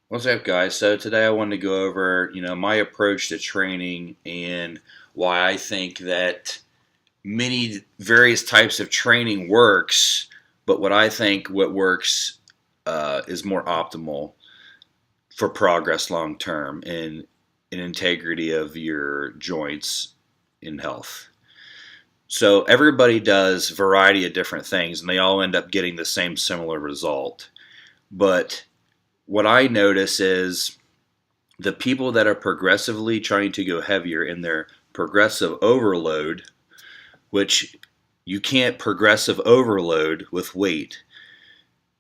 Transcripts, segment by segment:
What's up, guys? So today I wanted to go over, my approach to training and why I think that many various types of training works, but what works is more optimal for progress long term and integrity of your joints in health. So everybody does a variety of different things, and they all end up getting the same similar result. But what I notice is the people that are progressively trying to go heavier in their progressive overload, which you can't progressive overload with weight.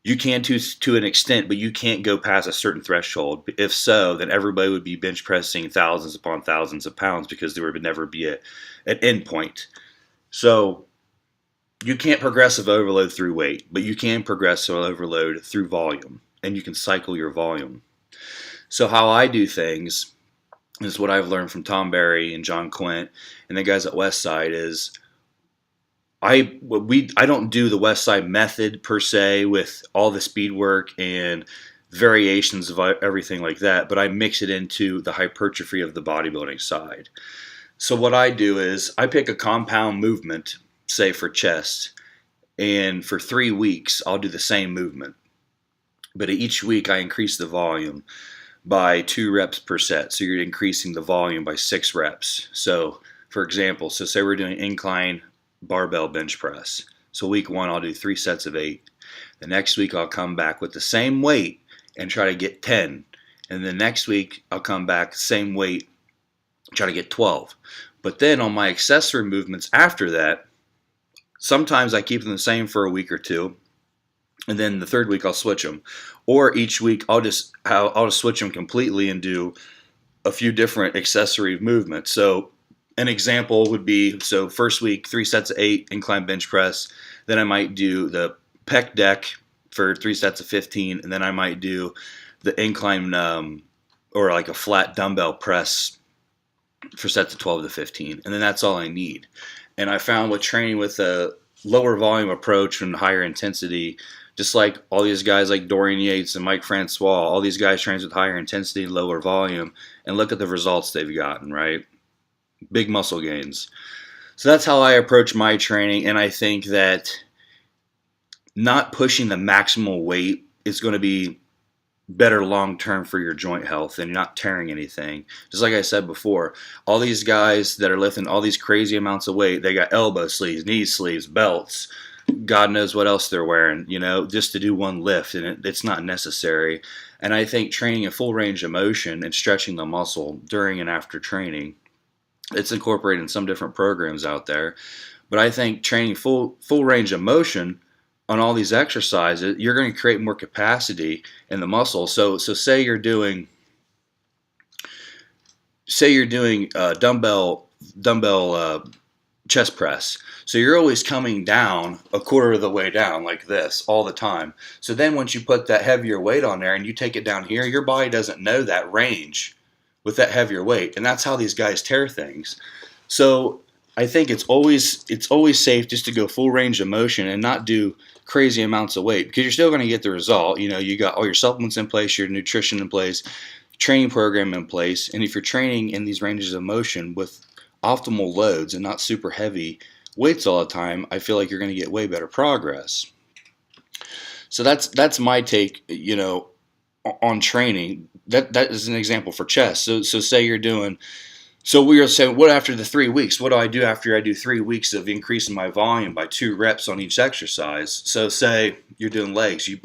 You can to an extent, but you can't go past a certain threshold. If so, then everybody would be bench pressing thousands upon thousands of pounds because there would never be an end point. So you can't progressive overload through weight, but you can progressive overload through volume, and you can cycle your volume. So how I do things is what I've learned from Tom Barry and John Quint and the guys at Westside is I don't do the Westside method per se with all the speed work and variations of everything like that, but I mix it into the hypertrophy of the bodybuilding side. So what I do is I pick a compound movement, say for chest, and for 3 weeks I'll do the same movement, but each week I increase the volume by 2 reps per set. So you're increasing the volume by 6 reps. So for example, so say we're doing incline barbell bench press. So week 1, I'll do 3 sets of 8. The next week, I'll come back with the same weight and try to get 10. And the next week, I'll come back, same weight, try to get 12. But then on my accessory movements after that, sometimes I keep them the same for a week or two. And then the third week, I'll switch them. Or each week, I'll just switch them completely and do a few different accessory movements. So an example would be, so first week, 3 sets of 8 incline bench press. Then I might do the pec deck for 3 sets of 15. And then I might do the incline or like a flat dumbbell press for sets of 12 to 15. And then that's all I need. And I found with training with a lower volume approach and higher intensity, just like all these guys like Dorian Yates and Mike Francois, all these guys train with higher intensity and lower volume, and look at the results they've gotten, right? Big muscle gains. So that's how I approach my training, and I think that not pushing the maximal weight is going to be better long term for your joint health, and you're not tearing anything. Just like I said before, all these guys that are lifting all these crazy amounts of weight, they got elbow sleeves, knee sleeves, belts, God knows what else they're wearing, just to do one lift, and it's not necessary. And I think training a full range of motion and stretching the muscle during and after training, it's incorporated in some different programs out there. But I think training full range of motion on all these exercises, you're going to create more capacity in the muscle. So say you're doing dumbbell chest press. So you're always coming down a quarter of the way down like this all the time. So then once you put that heavier weight on there and you take it down here, your body doesn't know that range with that heavier weight. And that's how these guys tear things. So I think it's always safe just to go full range of motion and not do crazy amounts of weight, because you're still going to get the result. You got all your supplements in place, your nutrition in place, training program in place. And if you're training in these ranges of motion with optimal loads and not super heavy weights all the time, I feel like you're going to get way better progress. So that's my take, on training. That is an example for chest. So say you're doing. So we are saying, what after the 3 weeks? What do I do after I do 3 weeks of increasing my volume by 2 reps on each exercise? So say you're doing legs, you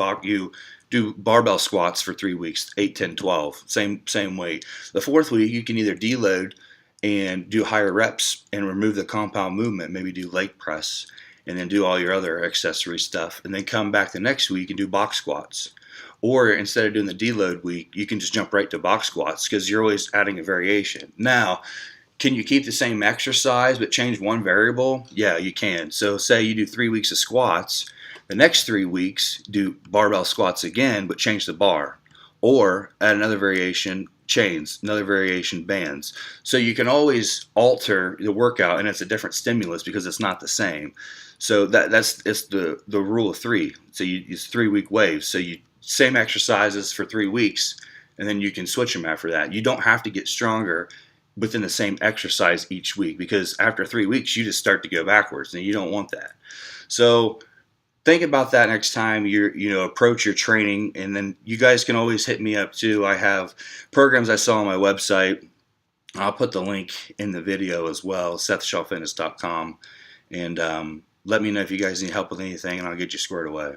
do barbell squats for 3 weeks, 8, 10, 12, same weight. The fourth week, you can either deload and do higher reps and remove the compound movement, maybe do leg press, and then do all your other accessory stuff, and then come back the next week and do box squats. Or instead of doing the deload week, you can just jump right to box squats because you're always adding a variation. Now, can you keep the same exercise but change one variable? Yeah, you can. So say you do 3 weeks of squats, the next 3 weeks do barbell squats again but change the bar. Or add another variation, chains, another variation, bands. So you can always alter the workout, and it's a different stimulus because it's not the same. So it's the rule of 3. So it's 3 week waves. So you same exercises for 3 weeks, and then you can switch them after that. You don't have to get stronger within the same exercise each week, because after 3 weeks you just start to go backwards, and you don't want that. So think about that next time you approach your training. And then you guys can always hit me up too. I have programs I saw on my website. I'll put the link in the video as well, sethshawfitness.com, and let me know if you guys need help with anything, and I'll get you squared away.